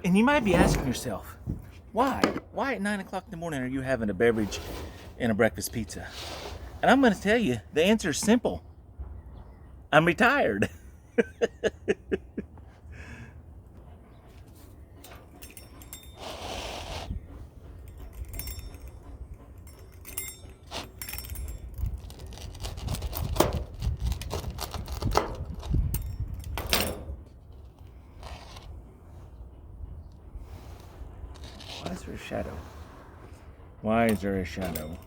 And you might be asking yourself, why? Why at 9 o'clock in the morning are you having a beverage and a breakfast pizza? And I'm going to tell you, the answer is simple. I'm retired. Why is there a shadow? Why is there a shadow?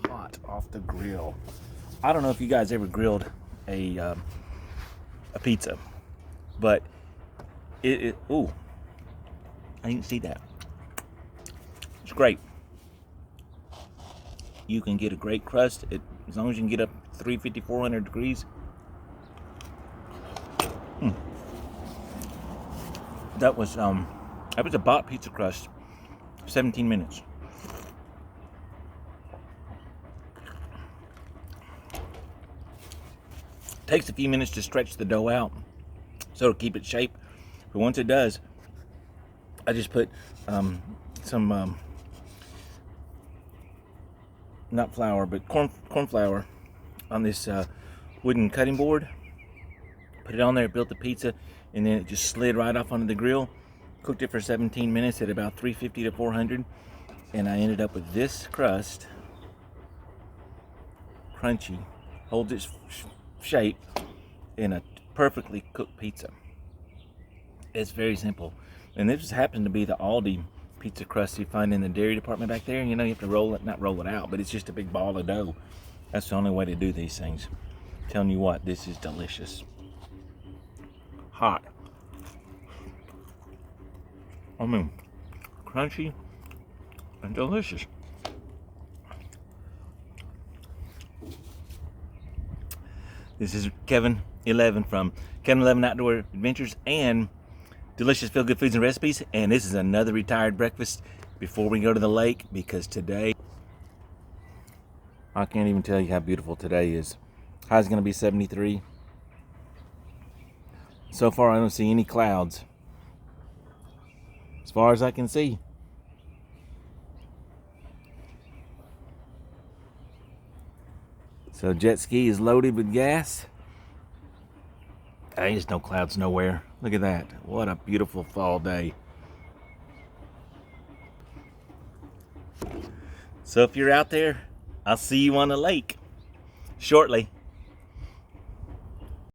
Hot off the grill. I don't know if you guys ever grilled a pizza, but ooh, I didn't see that. It's great. You can get a great crust as long as you can get up 350, 400 degrees. That was a bought pizza crust, 17 minutes. Takes a few minutes to stretch the dough out so it'll keep its shape. But once it does, I just put some not flour, but corn flour on this wooden cutting board. Put it on there, built the pizza, and then it just slid right off onto the grill. Cooked it for 17 minutes at about 350 to 400, and I ended up with this crust, crunchy, holds its shape, in a perfectly cooked pizza. It's very simple, and this just happened to be the Aldi pizza crust you find in the dairy department back there. You know, you have to not roll it out, but it's just a big ball of dough. That's the only way to do these things. I'm telling you what, this is delicious. Hot. I mean, crunchy and delicious. This is Kevin 11 from Kevin 11 Outdoor Adventures and Delicious Feel Good Foods and Recipes. And this is another retired breakfast before we go to the lake, because today, I can't even tell you how beautiful today is. High's going to be 73. So far, I don't see any clouds, as far as I can see. So jet ski is loaded with gas. There's no clouds nowhere. Look at that. What a beautiful fall day. So if you're out there, I'll see you on the lake shortly.